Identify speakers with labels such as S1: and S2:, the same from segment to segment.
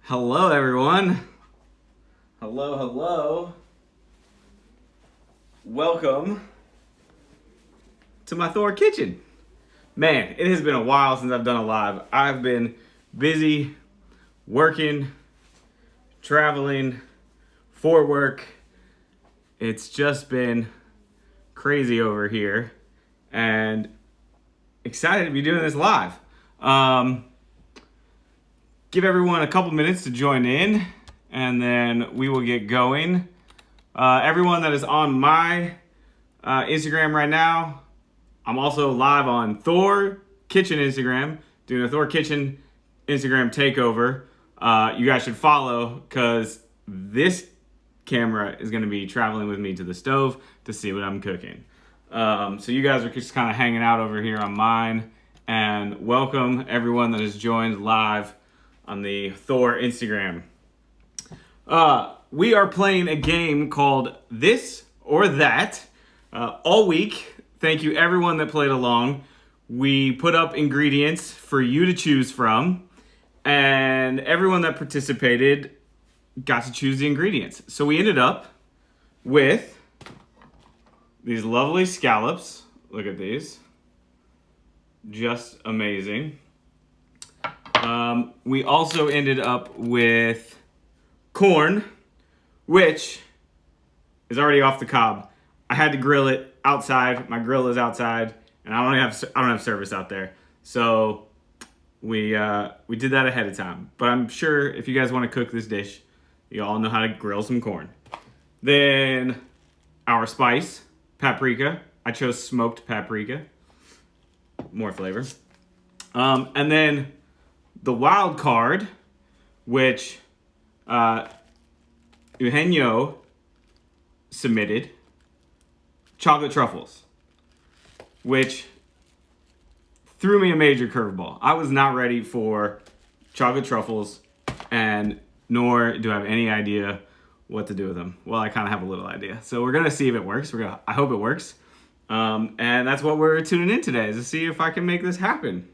S1: Hello, everyone. Hello, hello. Welcome to my THOR kitchen. Man, it has been a while since I've done a live. I've been busy working, traveling for work. It's just been crazy over here and excited to be doing this live. Give everyone a couple minutes to join in and then we will get going. Everyone that is on my Instagram right now, I'm also live on THOR Kitchen Instagram, doing a THOR Kitchen Instagram takeover. You guys should follow because this camera is going to be traveling with me to the stove to see what I'm cooking. So you guys are just kind of hanging out over here on mine. And welcome everyone that has joined live on the THOR Instagram. We are playing a game called This or That all week. Thank you everyone that played along. We put up ingredients for you to choose from, and everyone that participated got to choose the ingredients. So we ended up with these lovely scallops. Look at these. Just amazing. We also ended up with corn, which is already off the cob. I had to grill it outside. My grill is outside, and I don't have service out there. So we did that ahead of time. But I'm sure if you guys want to cook this dish, you all know how to grill some corn. Then our spice, paprika. I chose smoked paprika. More flavor. And then the wild card, which Eugenio submitted, chocolate truffles, which threw me a major curveball. I was not ready for chocolate truffles, and nor do I have any idea what to do with them. Well, I kind of have a little idea. So we're gonna see if it works. I hope it works. And that's what we're tuning in today, is to see if I can make this happen.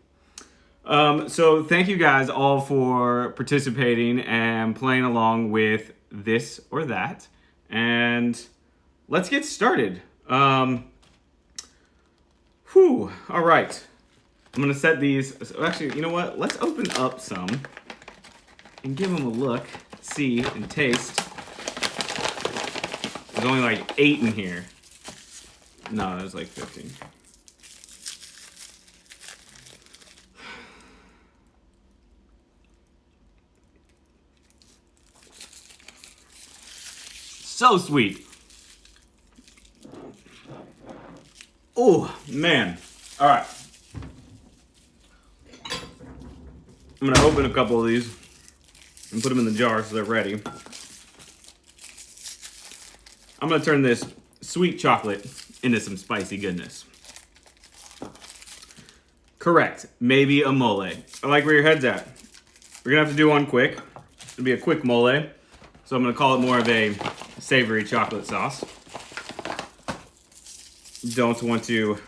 S1: So thank you guys all for participating and playing along with this or that. And let's get started. All right. I'm going to set these. So actually, you know what? Let's open up some and give them a look, see, and taste. There's only like 8 in here. No, there's like 15. So sweet. Oh, man. All right. I'm going to open a couple of these and put them in the jar so they're ready. I'm going to turn this sweet chocolate into some spicy goodness. Correct. Maybe a mole. I like where your head's at. We're going to have to do one quick. It'll be a quick mole. So I'm going to call it more of a savory chocolate sauce. Don't want to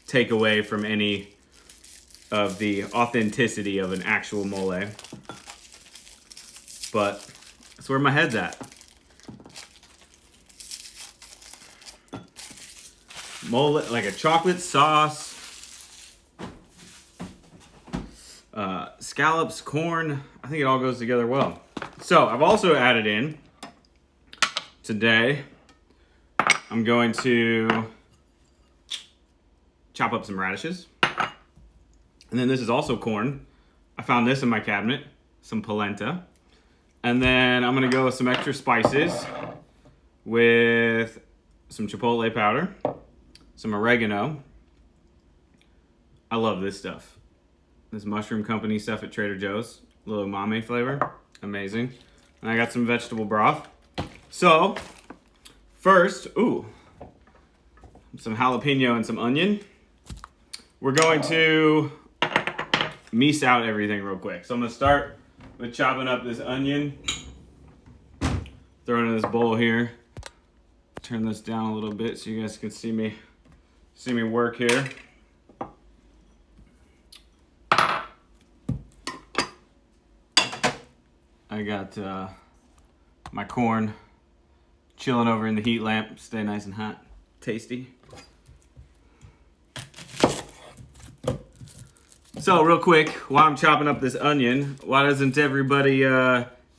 S1: take away from any of the authenticity of an actual mole. But that's where my head's at. Mole, like a chocolate sauce. Scallops, corn. I think it all goes together well. So I've also added in today, I'm going to chop up some radishes. And then this is also corn. I found this in my cabinet, some polenta. And then I'm gonna go with some extra spices with some chipotle powder, some oregano. I love this stuff. This Mushroom Company stuff at Trader Joe's. A little umami flavor, amazing. And I got some vegetable broth. So, first, some jalapeno and some onion. We're going to mise out everything real quick. So I'm gonna start with chopping up this onion. Throw it in this bowl here. Turn this down a little bit so you guys can see me work here. I I got my corn chilling over in the heat lamp. Stay nice and hot. Tasty. So real quick, while I'm chopping up this onion, why doesn't everybody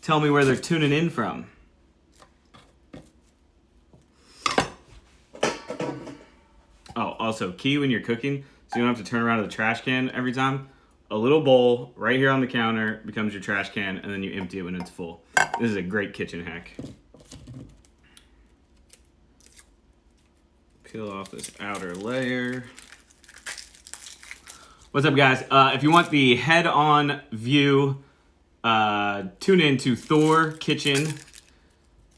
S1: tell me where they're tuning in from? Oh, also, key when you're cooking, so you don't have to turn around to the trash can every time. A little bowl right here on the counter becomes your trash can, and then you empty it when it's full. This is a great kitchen hack. Peel off this outer layer. What's up, guys? If you want the head-on view, tune in to THOR Kitchen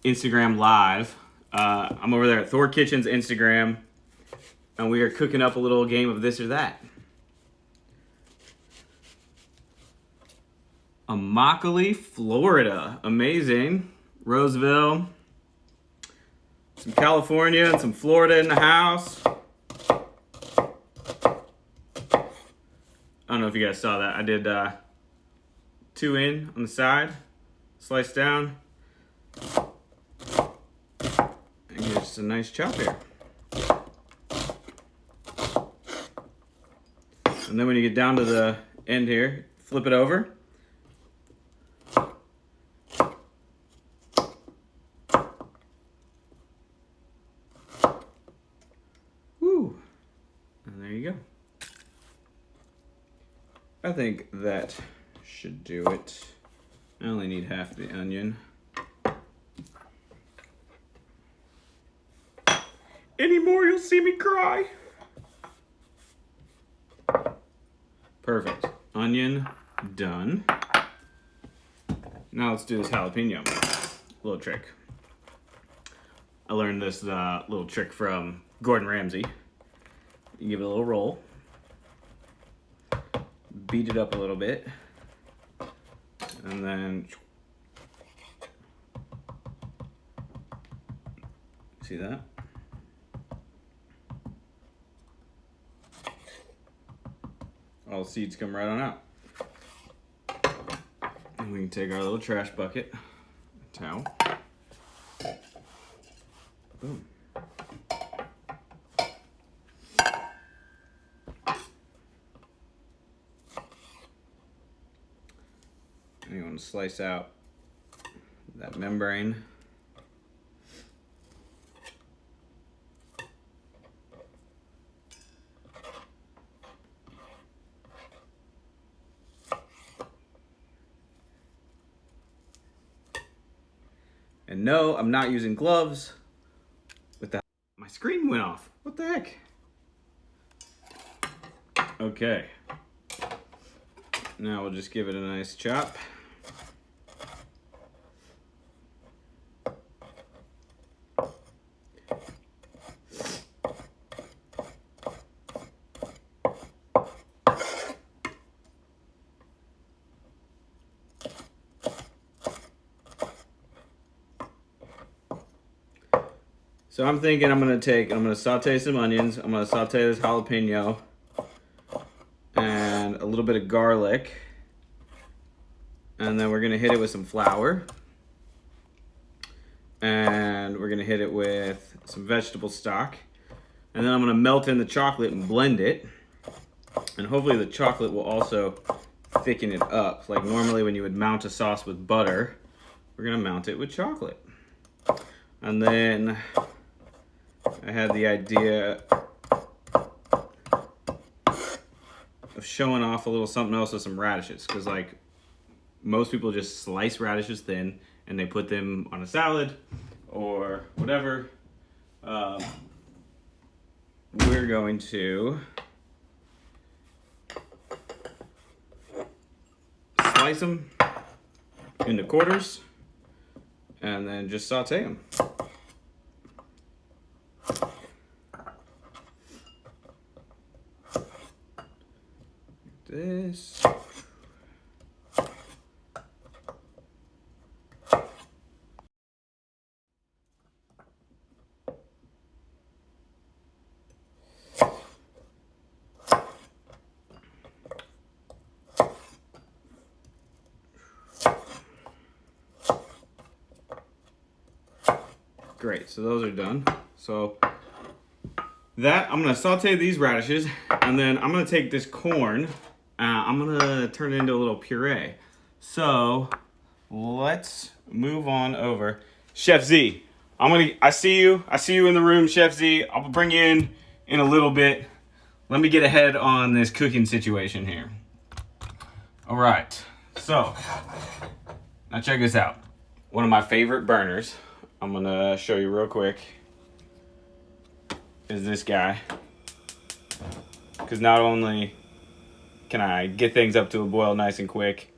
S1: Instagram Live. I'm over there at THOR Kitchen's Instagram, and we are cooking up a little game of this or that. Immokalee, Florida. Amazing. Roseville. Some California and some Florida in the house. I don't know if you guys saw that. I did 2 in on the side, sliced down, and get just a nice chop here. And then when you get down to the end here, flip it over. Woo! And there you go. I think that should do it. I only need half the onion. Any more, you'll see me cry. Perfect. Onion done. Now let's do this jalapeno. Little trick. I learned this little trick from Gordon Ramsay. You give it a little roll. Beat it up a little bit, and then see that? All the seeds come right on out. And we can take our little trash bucket, towel, boom. You want to slice out that membrane. And no, I'm not using gloves. My screen went off. What the heck? Okay. Now we'll just give it a nice chop. So I'm thinking I'm gonna saute some onions. I'm gonna saute this jalapeno and a little bit of garlic. And then we're gonna hit it with some flour. And we're gonna hit it with some vegetable stock. And then I'm gonna melt in the chocolate and blend it. And hopefully the chocolate will also thicken it up. Like normally when you would mount a sauce with butter, we're gonna mount it with chocolate. And then I had the idea of showing off a little something else with some radishes, because like most people just slice radishes thin and they put them on a salad or whatever. We're going to slice them into quarters and then just saute them. This. Great, so those are done. So that, I'm gonna saute these radishes, and then I'm gonna take this corn, I'm gonna turn it into a little puree. So let's move on over. Chef Z, I see you in the room, Chef Z. I'll bring you in a little bit. Let me get ahead on this cooking situation here. All right, so now check this out. One of my favorite burners, I'm gonna show you real quick, is this guy. Because not only can I get things up to a boil nice and quick,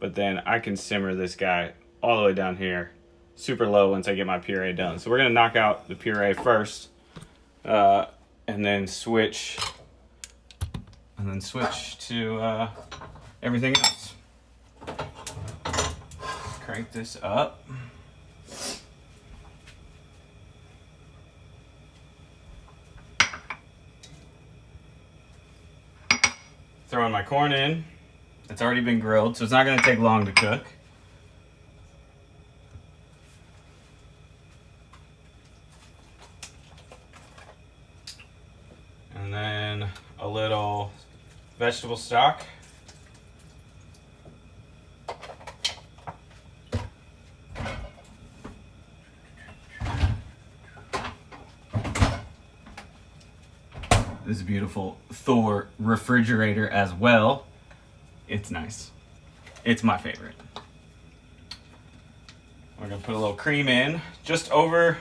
S1: but then I can simmer this guy all the way down here, super low once I get my puree done. So we're gonna knock out the puree first, and then switch to everything else. Crank this up. Throwing my corn in. It's already been grilled, so it's not gonna take long to cook. And then a little vegetable stock. This beautiful THOR refrigerator as well. It's nice. It's my favorite. We're gonna put a little cream in we're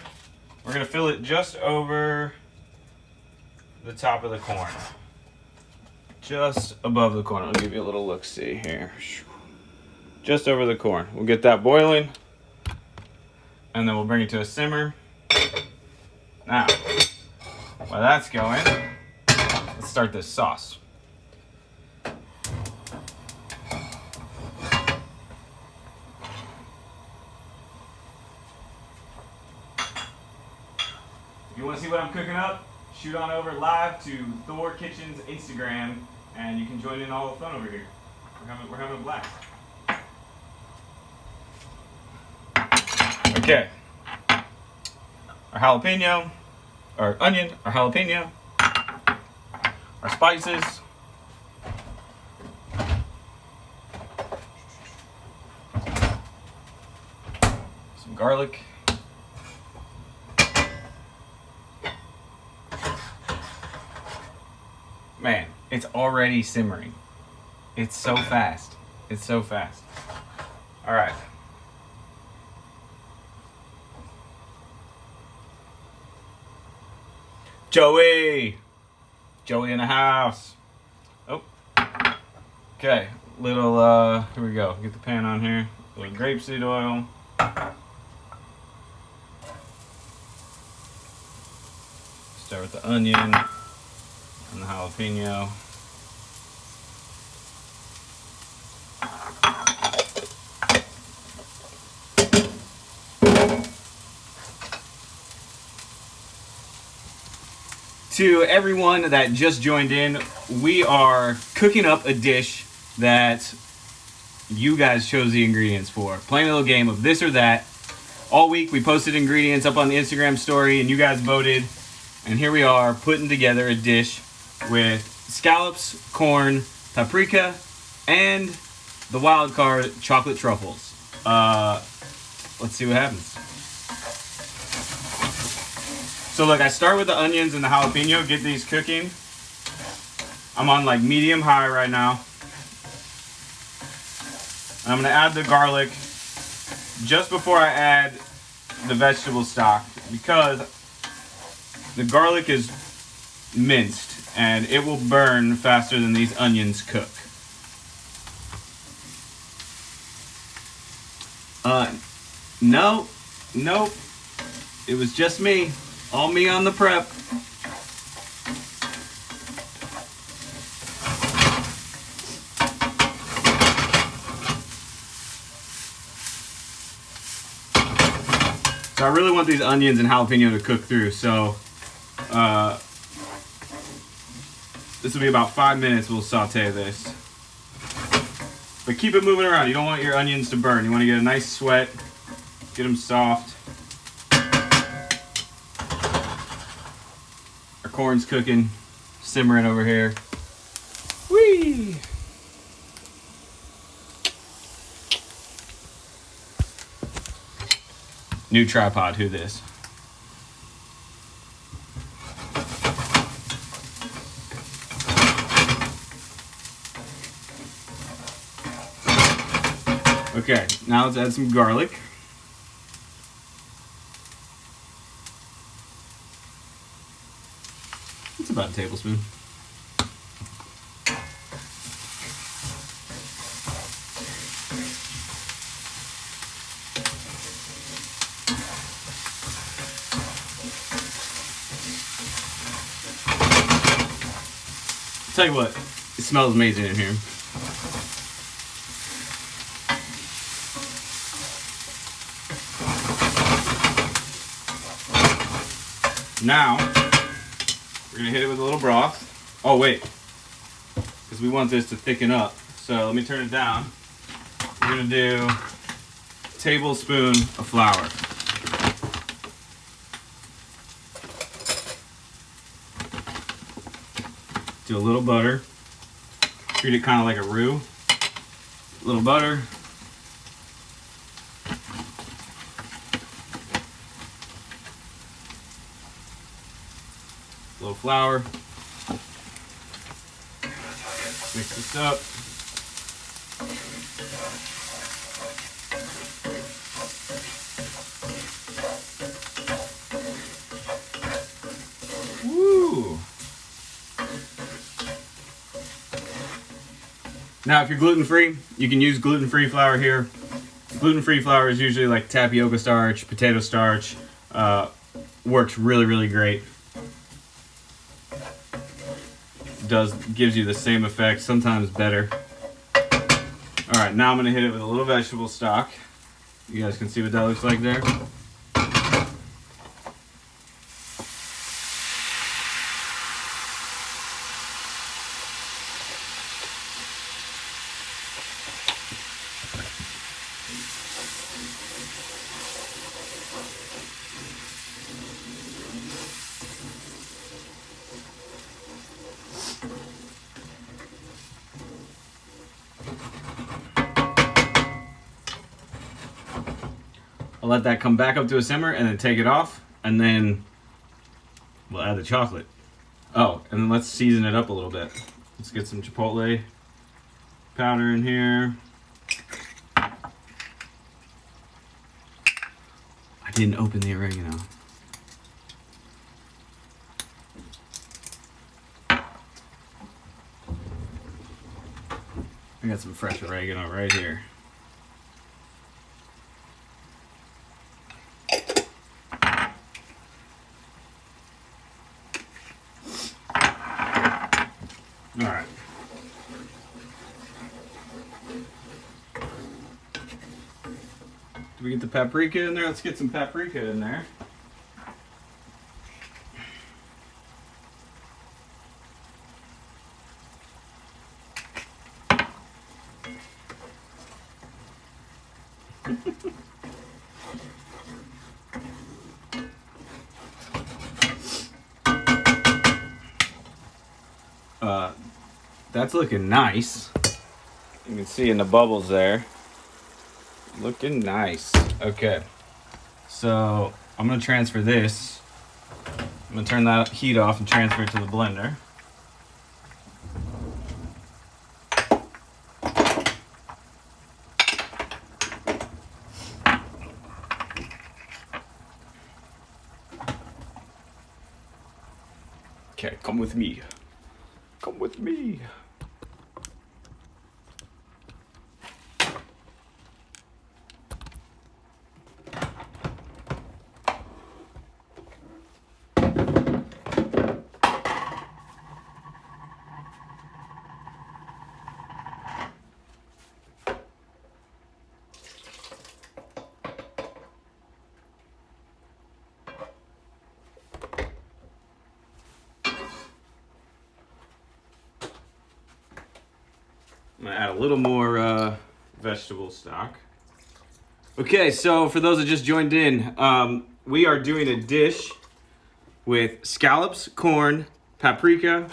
S1: gonna fill it just over the top of the corn. Just above the corn. I'll give you a little look-see here. Just over the corn. We'll get that boiling, and then we'll bring it to a simmer. Now, while that's going, let's start this sauce. If you want to see what I'm cooking up, shoot on over live to THOR Kitchen's Instagram, and you can join in all the fun over here. We're having a blast. Okay. Our jalapeno, our onion, our jalapeno, our spices, some garlic, man, it's already simmering. It's so fast. It's so fast. All right. Joey in the house. Oh. Okay. Little, here we go. Get the pan on here. A little grapeseed oil. Start with the onion and the jalapeno. To everyone that just joined in, we are cooking up a dish that you guys chose the ingredients for. Playing a little game of this or that. All week we posted ingredients up on the Instagram story and you guys voted. And here we are putting together a dish with scallops, corn, paprika, and the wild card, chocolate truffles. Let's see what happens. So look, I start with the onions and the jalapeno, get these cooking. I'm on like medium high right now. And I'm gonna add the garlic just before I add the vegetable stock because the garlic is minced and it will burn faster than these onions cook. Nope. It was just me. All me on the prep. So I really want these onions and jalapeno to cook through, so this will be about 5 minutes. We'll saute this. But keep it moving around. You don't want your onions to burn. You want to get a nice sweat, get them soft. Corn's cooking, simmering over here. Whee! New tripod, who this? Okay, now let's add some garlic. It's about a tablespoon. Tell you what, it smells amazing in here. Now, we're gonna hit it with a little broth. Oh wait, because we want this to thicken up. So let me turn it down. We're gonna do a tablespoon of flour. Do a little butter. Treat it kind of like a roux. A little butter. A little flour. Mix this up. Woo! Now, if you're gluten-free, you can use gluten-free flour here. Gluten-free flour is usually like tapioca starch, potato starch. Works really, really great. Gives you the same effect, sometimes better. All right, now I'm gonna hit it with a little vegetable stock. You guys can see what that looks like there. I'll let that come back up to a simmer and then take it off, and then we'll add the chocolate. Oh, and then let's season it up a little bit. Let's get some chipotle powder in here. I didn't open the oregano. I got some fresh oregano right here. All right. Do we get the paprika in there? Let's get some paprika in there. That's looking nice. You can see in the bubbles there. Looking nice. Okay. So I'm gonna transfer this. I'm gonna turn that heat off and transfer it to the blender. Okay, come with me. Come with me. I'm gonna add a little more vegetable stock. Okay, so for those that just joined in, we are doing a dish with scallops, corn, paprika,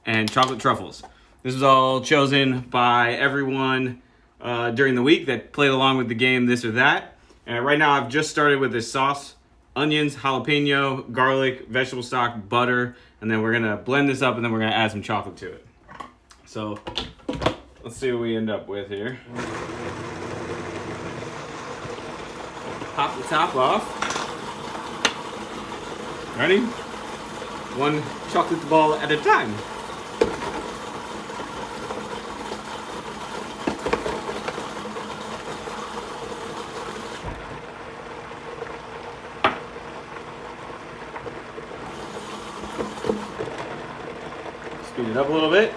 S1: and chocolate truffles. This was all chosen by everyone during the week that played along with the game This or That. And right now I've just started with this sauce: onions, jalapeno, garlic, vegetable stock, butter, and then we're gonna blend this up and then we're gonna add some chocolate to it. So let's see what we end up with here. Pop the top off. Ready? One chocolate ball at a time. Speed it up a little bit.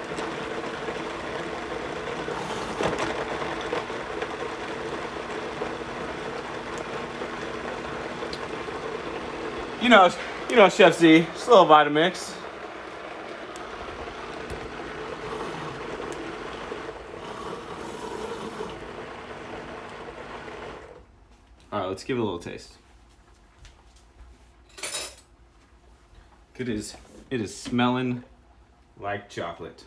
S1: You know, Chef Z, just a little Vitamix. All right, let's give it a little taste. It is smelling like chocolate.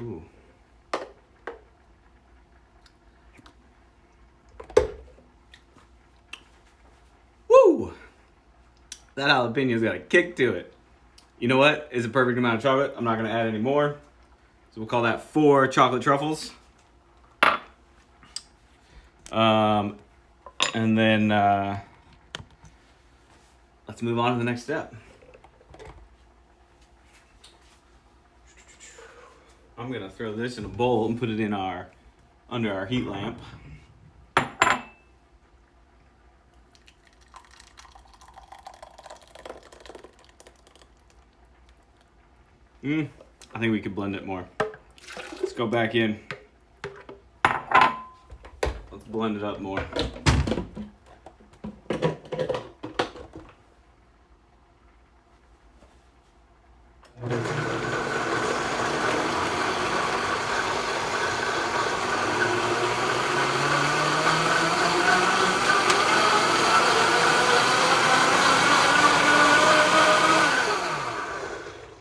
S1: Ooh. Woo! That jalapeno's got a kick to it. You know what? It's a perfect amount of chocolate. I'm not gonna add any more. So we'll call that 4 chocolate truffles. And then let's move on to the next step. I'm gonna throw this in a bowl and put it in under our heat lamp. I think we could blend it more. Let's go back in. Let's blend it up more.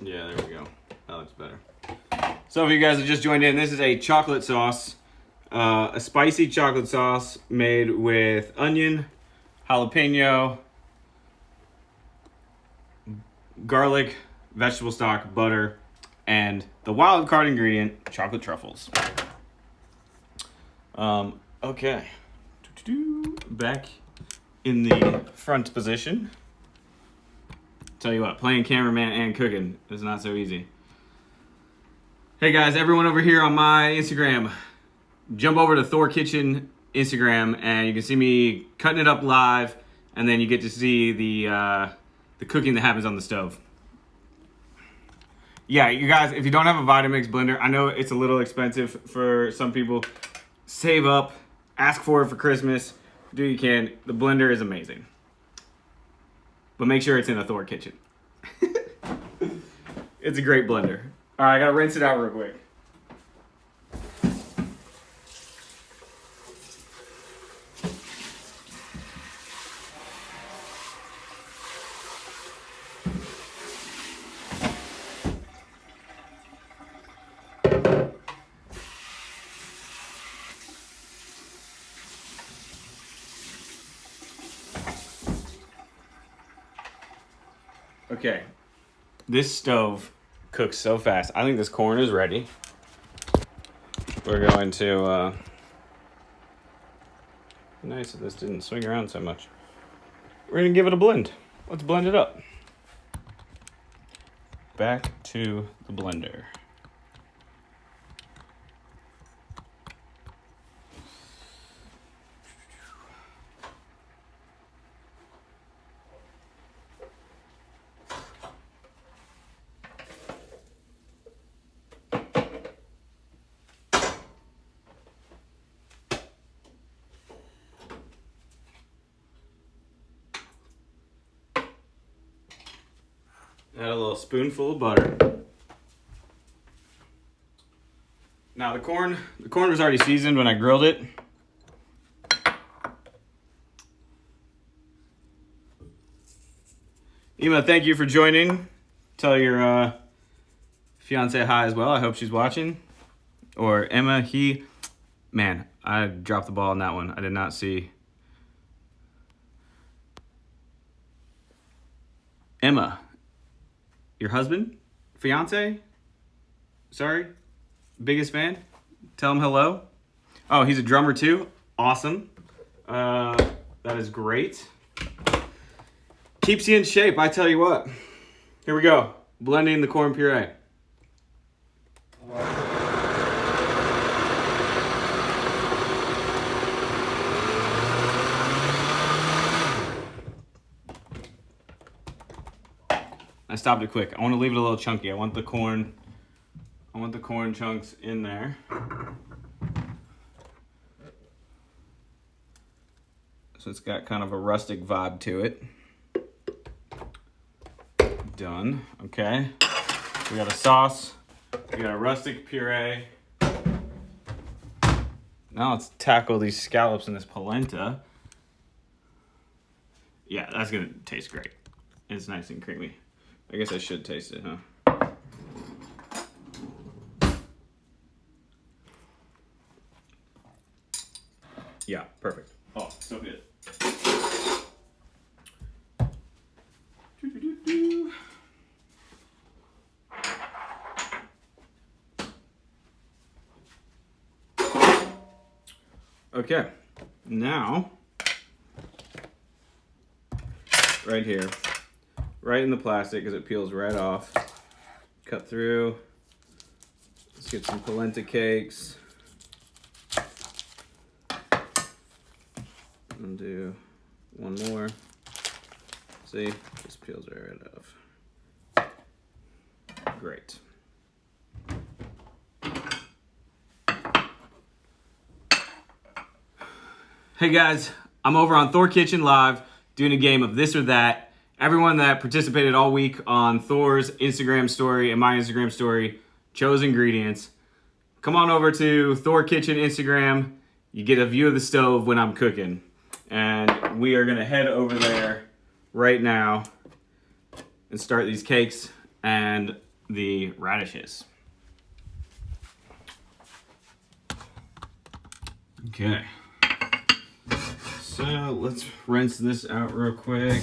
S1: Yeah, there we go. That looks better. So if you guys have just joined in, this is a chocolate sauce. A spicy chocolate sauce made with onion, jalapeno, garlic, vegetable stock, butter, and the wild card ingredient, chocolate truffles. Okay. Back in the front position. Tell you what, playing cameraman and cooking is not so easy. Hey guys, everyone over here on my Instagram, jump over to THOR Kitchen Instagram and you can see me cutting it up live, and then you get to see the cooking that happens on the stove. Yeah, you guys, if you don't have a Vitamix blender, I know it's a little expensive for some people. Save up, ask for it for Christmas, do what you can. The blender is amazing. But make sure it's in a THOR kitchen. It's a great blender. All right, I gotta rinse it out real quick. Okay, this stove cooks so fast. I think this corn is ready. We're going to, nice that this didn't swing around so much. We're gonna give it a blend. Let's blend it up. Back to the blender. Add a little spoonful of butter. Now the corn was already seasoned when I grilled it. Ema, thank you for joining. Tell your fiance hi as well. I hope she's watching. Or Emma, man, I dropped the ball on that one. I did not see. Emma, your husband, fiance, sorry, biggest fan. Tell him hello. Oh, he's a drummer too. Awesome. That is great. Keeps you in shape, I tell you what. Here we go. Blending the corn puree. I stopped it quick. I want to leave it a little chunky. I want the corn chunks in there. So it's got kind of a rustic vibe to it. Done. Okay. We got a sauce. We got a rustic puree. Now let's tackle these scallops in this polenta. Yeah, that's gonna taste great. It's nice and creamy. I guess I should taste it, huh? Yeah, perfect. Oh, so good. Okay, now, right here, right in the plastic because it peels right off. Cut through. Let's get some polenta cakes. And do one more. See, just peels right off. Great. Hey guys, I'm over on THOR Kitchen Live doing a game of this or that. Everyone that participated all week on THOR's Instagram story and my Instagram story chose ingredients. Come on over to THOR Kitchen Instagram. You get a view of the stove when I'm cooking. And we are gonna head over there right now and start these cakes and the radishes. Okay. So let's rinse this out real quick.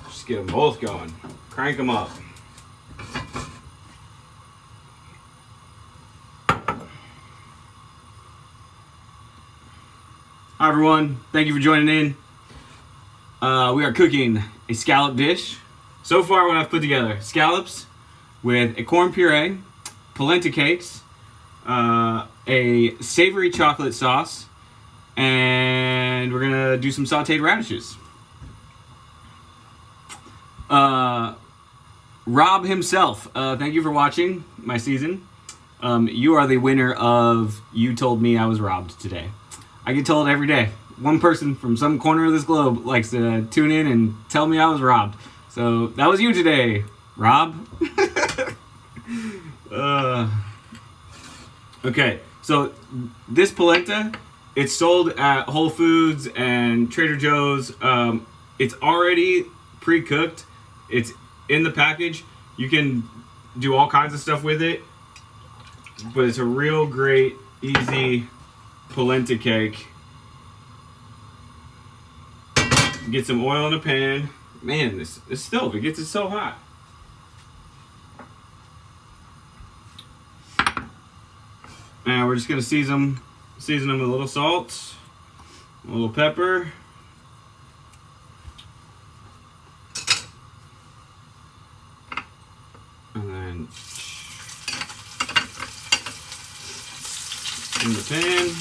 S1: Just get them both going. Crank them up. Hi everyone, thank you for joining in. We are cooking a scallop dish. So far what I've put together, scallops with a corn puree, polenta cakes, a savory chocolate sauce, and we're gonna do some sauteed radishes. Rob himself, thank you for watching my season. You are the winner of You Told Me I Was Robbed today. I get told every day. One person from some corner of this globe likes to tune in and tell me I was robbed. So that was you today, Rob. Okay, so this polenta, it's sold at Whole Foods and Trader Joe's. It's already pre-cooked. It's in the package. You can do all kinds of stuff with it, but it's a real great, easy polenta cake. Get some oil in a pan. Man, this stove, it gets it so hot. And we're just gonna season them with a little salt, a little pepper, and then in the pan.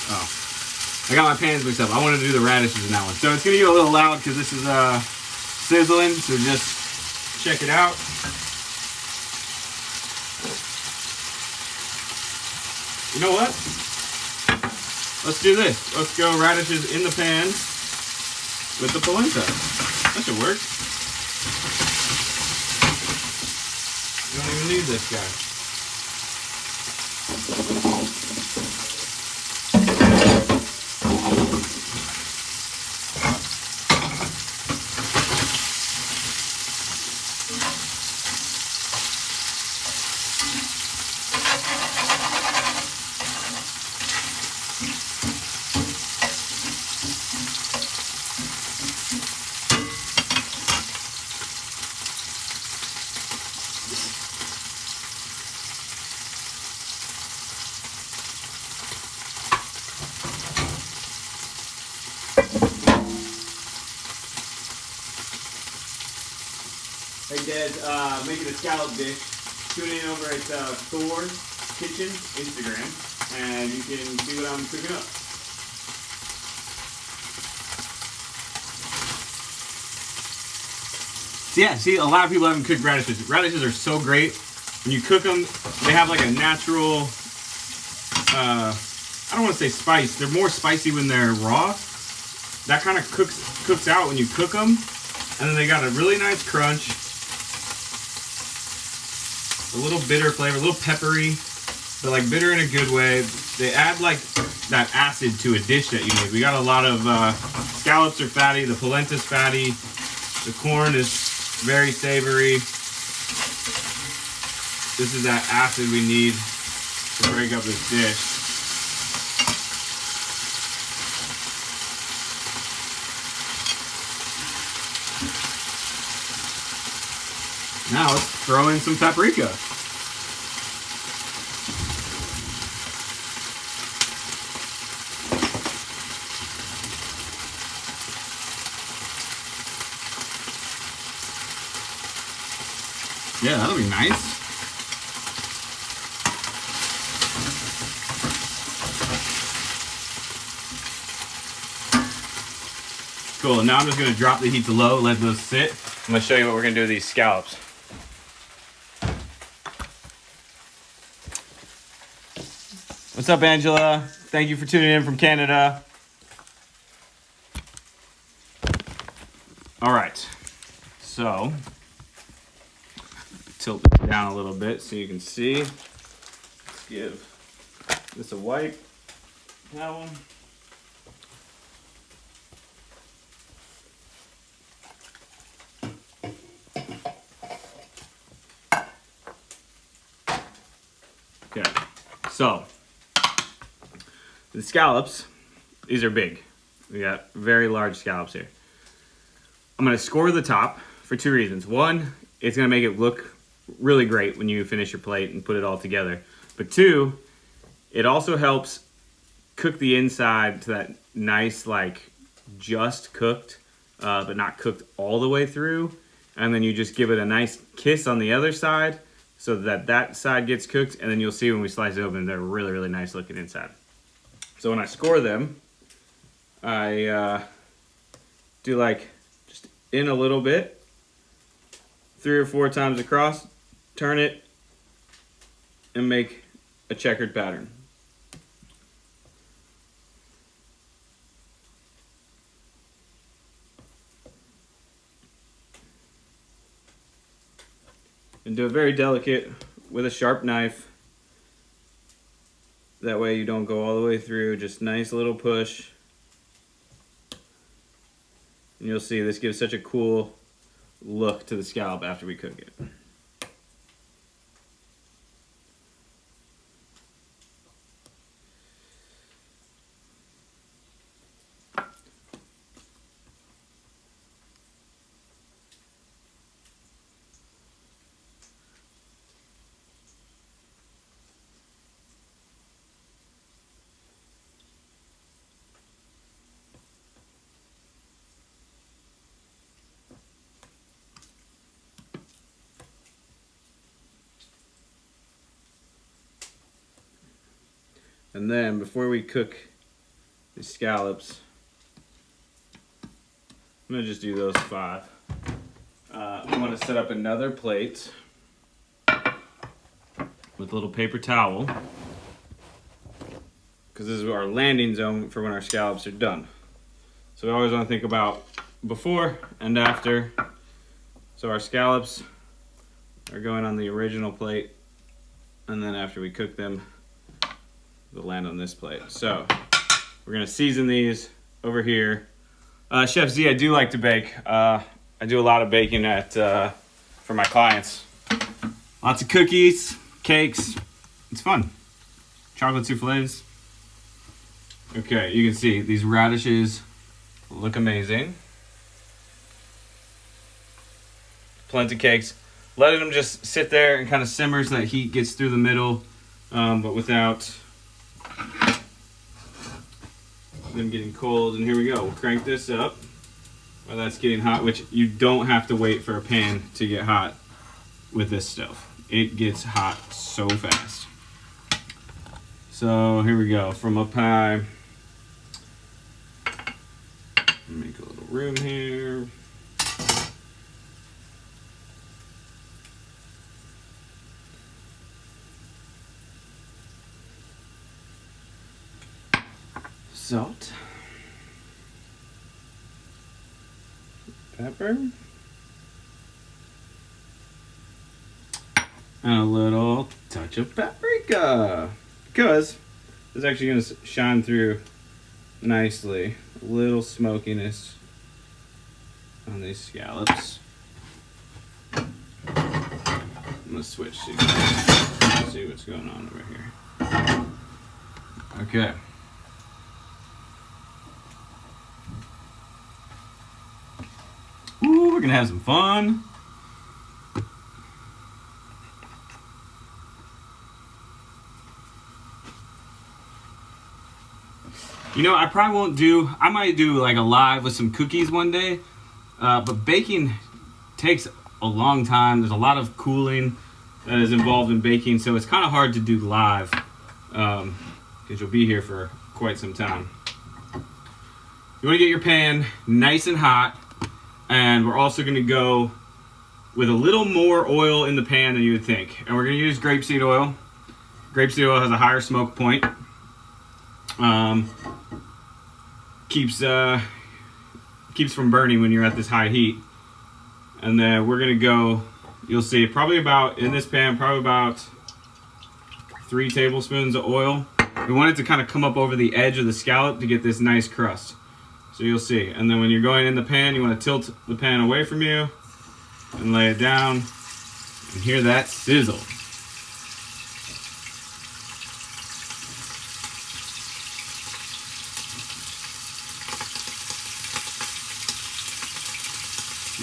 S1: Oh, I got my pans mixed up. I wanted to do the radishes in that one. So it's gonna get a little loud because this is sizzling, so just check it out. You know what? Let's do this. Let's go radishes in the pan with the polenta. That should work. You don't even need this guy. Hey Dad, making a scallop dish. Tune in over at THOR Kitchen Instagram, and you can see what I'm cooking up. So yeah, see, a lot of people haven't cooked radishes. Radishes are so great. When you cook them, they have like a natural, I don't want to say spice. They're more spicy when they're raw. That kind of cooks out when you cook them. And then they got a really nice crunch. A little bitter flavor, a little peppery, but like bitter in a good way. They add like that acid to a dish that you make. We got a lot of scallops are fatty, the polenta's fatty, the corn is very savory. This is that acid we need to break up this dish. Now let's throw in some paprika. Yeah, that'll be nice. Cool, and now I'm just gonna drop the heat to low, let those sit. I'm gonna show you what we're gonna do with these scallops. What's up, Angela? Thank you for tuning in from Canada. All right, so tilt this down a little bit so you can see. Let's give this a wipe. Towel. Okay, so the scallops, these are big. We got very large scallops here. I'm gonna score the top for two reasons. One, it's gonna make it look really great when you finish your plate and put it all together. But two, it also helps cook the inside to that nice, like just cooked, but not cooked all the way through. And then you just give it a nice kiss on the other side so that that side gets cooked. And then you'll see when we slice it open, they're really, really nice looking inside. So when I score them, I do like just in a little bit, 3 or 4 times across, turn it, and make a checkered pattern. And do it very delicate with a sharp knife. That way you don't go all the way through, just nice little push. And you'll see this gives such a cool look to the scallop after we cook it. And then before we cook the scallops, I'm gonna just do those 5. I'm gonna set up another plate with a little paper towel. because this is our landing zone for when our scallops are done. So we always want to think about before and after. So our scallops are going on the original plate, and then after we cook them, they'll land on this plate. So we're gonna season these over here. Chef Z, I do like to bake. I do a lot of baking for my clients. Lots of cookies, cakes. It's fun. Chocolate soufflés. Okay, you can see these radishes look amazing. Polenta cakes. Letting them just sit there and kind of simmer so that heat gets through the middle, but without them getting cold. And here we go. We'll crank this up while that's getting hot, which you don't have to wait for a pan to get hot with this stuff. It gets hot so fast. So here we go. From up high, make a little room here. Salt, pepper, and a little touch of paprika, because it's actually going to shine through nicely. A little smokiness on these scallops. I'm going to switch to see what's going on over here. Okay. Ooh, we're gonna have some fun. You know, I probably won't do, I might do like a live with some cookies one day, but baking takes a long time. There's a lot of cooling that is involved in baking, so it's kind of hard to do live, because you'll be here for quite some time. You wanna get your pan nice and hot. And we're also going to go with a little more oil in the pan than you would think. And we're going to use grapeseed oil. Grapeseed oil has a higher smoke point. Keeps from burning when you're at this high heat. And then we're going to go, you'll see, probably about, in this pan, probably about 3 tablespoons of oil. We want it to kind of come up over the edge of the scallop to get this nice crust. So you'll see. And then when you're going in the pan, you want to tilt the pan away from you and lay it down and hear that sizzle.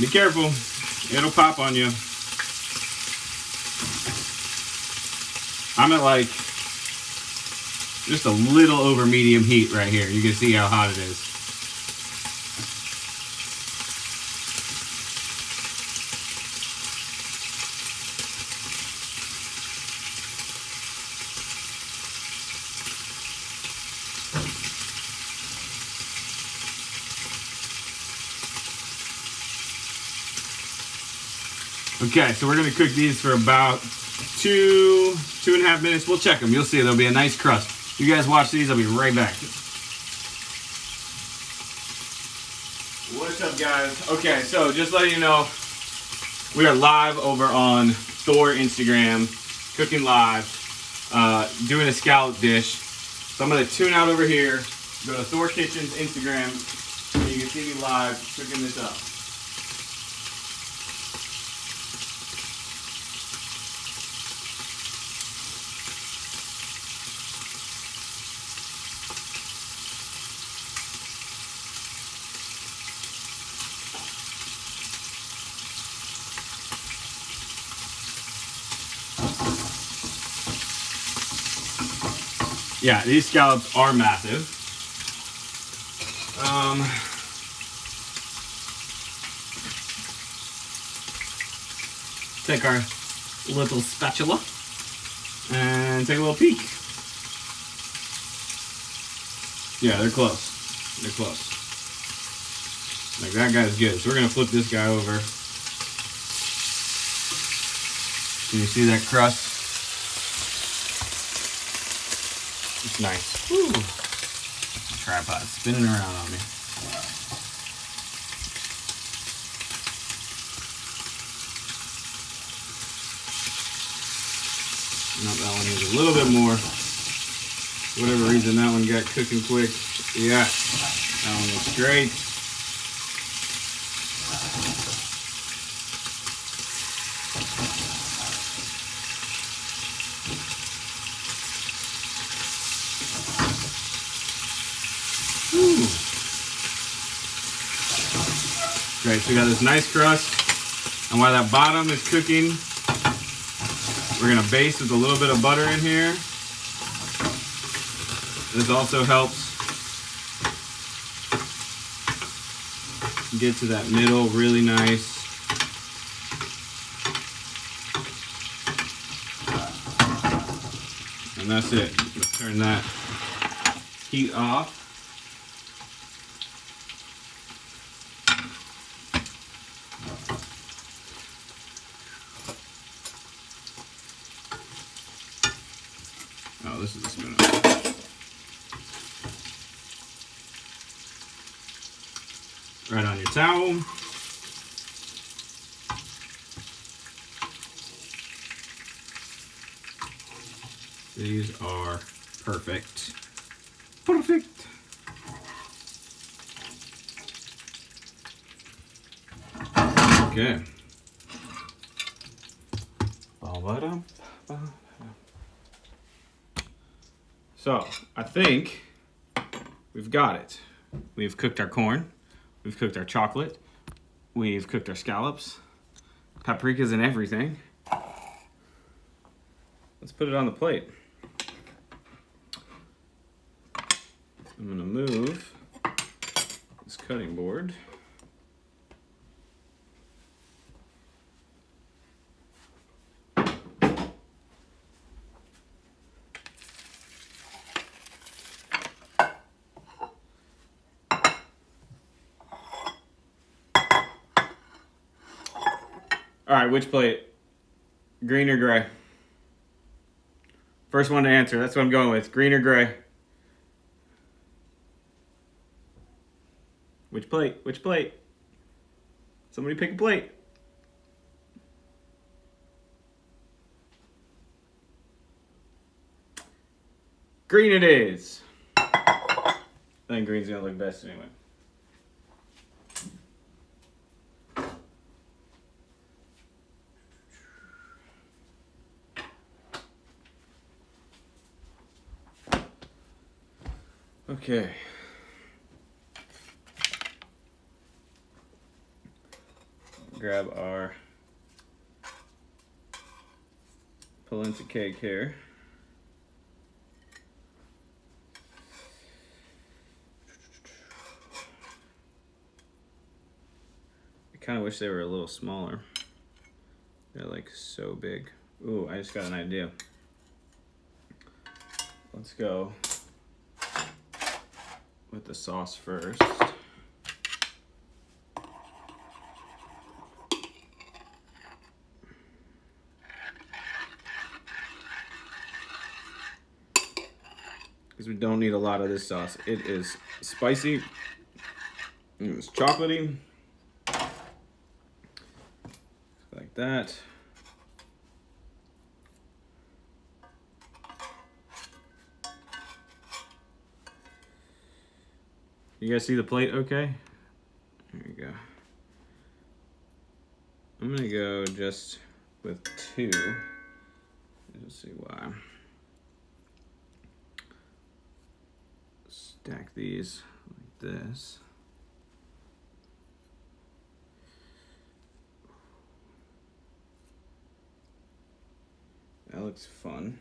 S1: Be careful, it'll pop on you. I'm at like just a little over medium heat right here. You can see how hot it is. Okay, so we're gonna cook these for about 2.5 minutes. We'll check them. You'll see there'll be a nice crust. You guys watch these. I'll be right back. What's up, guys? Okay, so just letting you know, we are live over on THOR Instagram, cooking live, doing a scallop dish. So I'm gonna tune out over here, go to THOR Kitchen's Instagram, and you can see me live cooking this up. Yeah, these scallops are massive. Take our little spatula and take a little peek. Yeah, they're close. They're close. Like, that guy's good. So we're gonna flip this guy over. Can you see that crust? It's nice. Woo. Tripod spinning around on me. Nope, that one needs a little bit more. For whatever reason, that one got cooking quick. Yeah, that one looks great. Ooh. Great, so we got this nice crust. And while that bottom is cooking, we're gonna baste with a little bit of butter in here. This also helps get to that middle really nice. And that's it. Turn that heat off. Oh, this is a spin up. Right on your towel. These are perfect. Perfect. Okay. So, I think we've got it. We've cooked our corn. We've cooked our chocolate. We've cooked our scallops. Paprikas and everything. Let's put it on the plate. I'm gonna move this cutting board. All right, which plate? Green or gray? First one to answer. That's what I'm going with. Green or gray? Which plate? Which plate? Somebody pick a plate. Green it is. I think green's gonna look best anyway. Okay. Grab our polenta cake here. I kind of wish they were a little smaller. They're like so big. Ooh, I just got an idea. Let's go with the sauce first. Because we don't need a lot of this sauce. It is spicy. It's chocolatey. Like that. You guys see the plate okay? There you go. I'm gonna go just with 2. Let's see why. Stack these like this. That looks fun.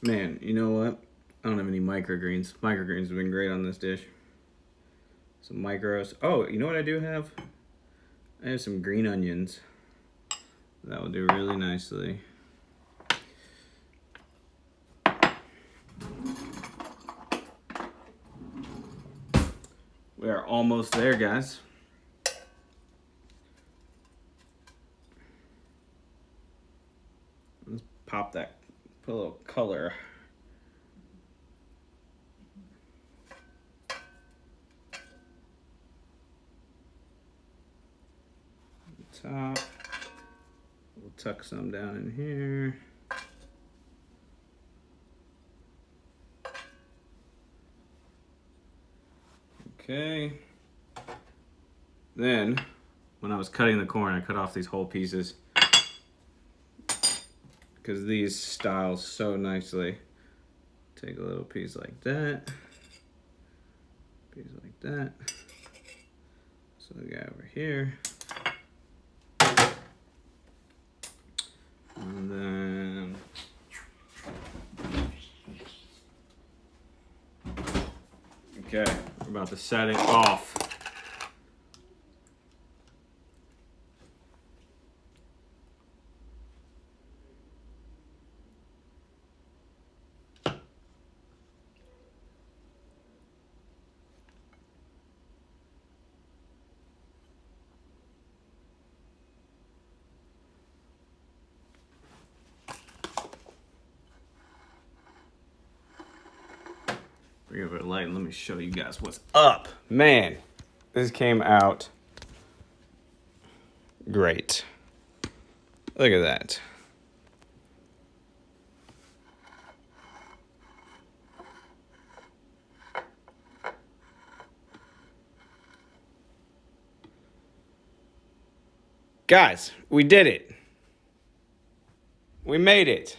S1: Man, you know what? I don't have any microgreens. Microgreens have been great on this dish. Some micros. Oh, you know what I do have? I have some green onions. That will do really nicely. We are almost there, guys. Let's pop that, put a little color. Top. We'll tuck some down in here. Okay. Then, when I was cutting the corn, I cut off these whole pieces because these style so nicely. Take a little piece like that, piece like that. So we got over here. And then okay, we're about to set it off. Bring it over to light and let me show you guys what's up. Man, this came out great. Look at that. Guys, we did it. We made it.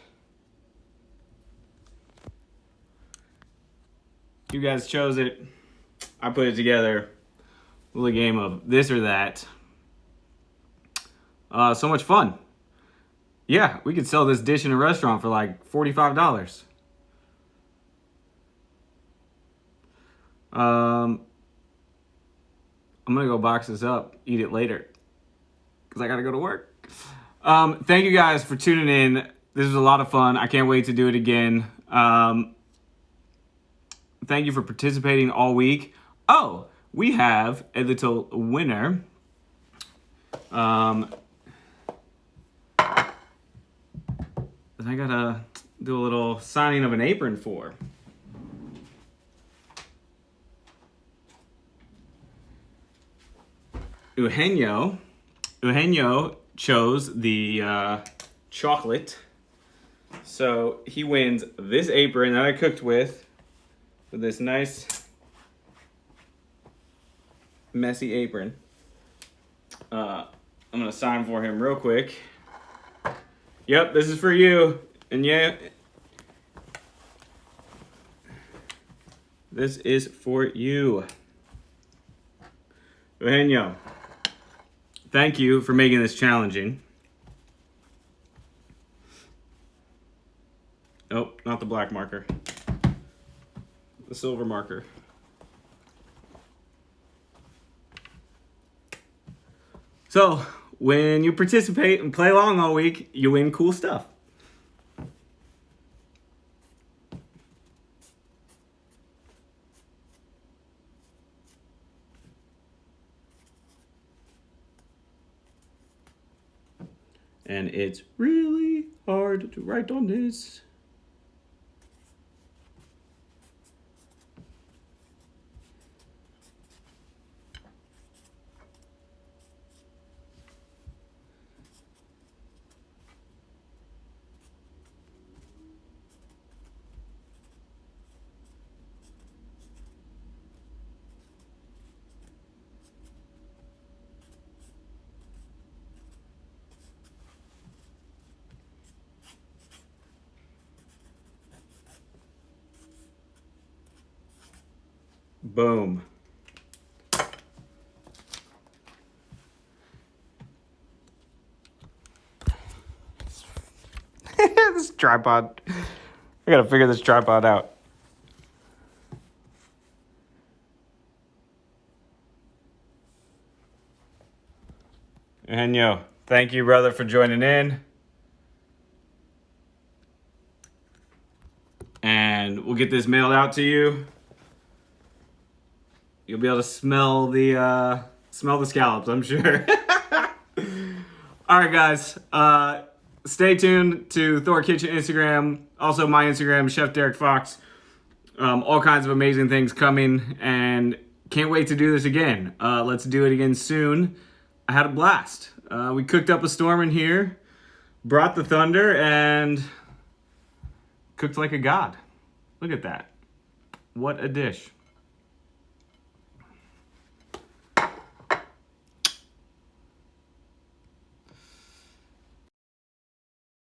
S1: You guys chose it. I put it together. A little game of this or that. So much fun. Yeah, we could sell this dish in a restaurant for like $45. I'm gonna go box this up, eat it later, because I gotta go to work. Thank you guys for tuning in. This was a lot of fun. I can't wait to do it again. Thank you for participating all week. Oh, we have a little winner. That I gotta do a little signing of an apron for. Eugenio chose the chocolate. So he wins this apron that I cooked with this nice messy apron. I'm gonna sign for him real quick. Yep, this is for you. And yeah, this is for you. Eugenio, thank you for making this challenging. Oh, not the black marker. The silver marker. So, when you participate and play along all week, you win cool stuff. And it's really hard to write on this. Boom. This tripod. I gotta figure this tripod out. And yo, thank you, brother, for joining in. And we'll get this mailed out to you. You'll be able to smell the scallops, I'm sure. All right, guys. Stay tuned to THOR Kitchen Instagram. Also, my Instagram, Chef Derrick Fox. All kinds of amazing things coming, and can't wait to do this again. Let's do it again soon. I had a blast. We cooked up a storm in here, brought the thunder, and cooked like a god. Look at that. What a dish.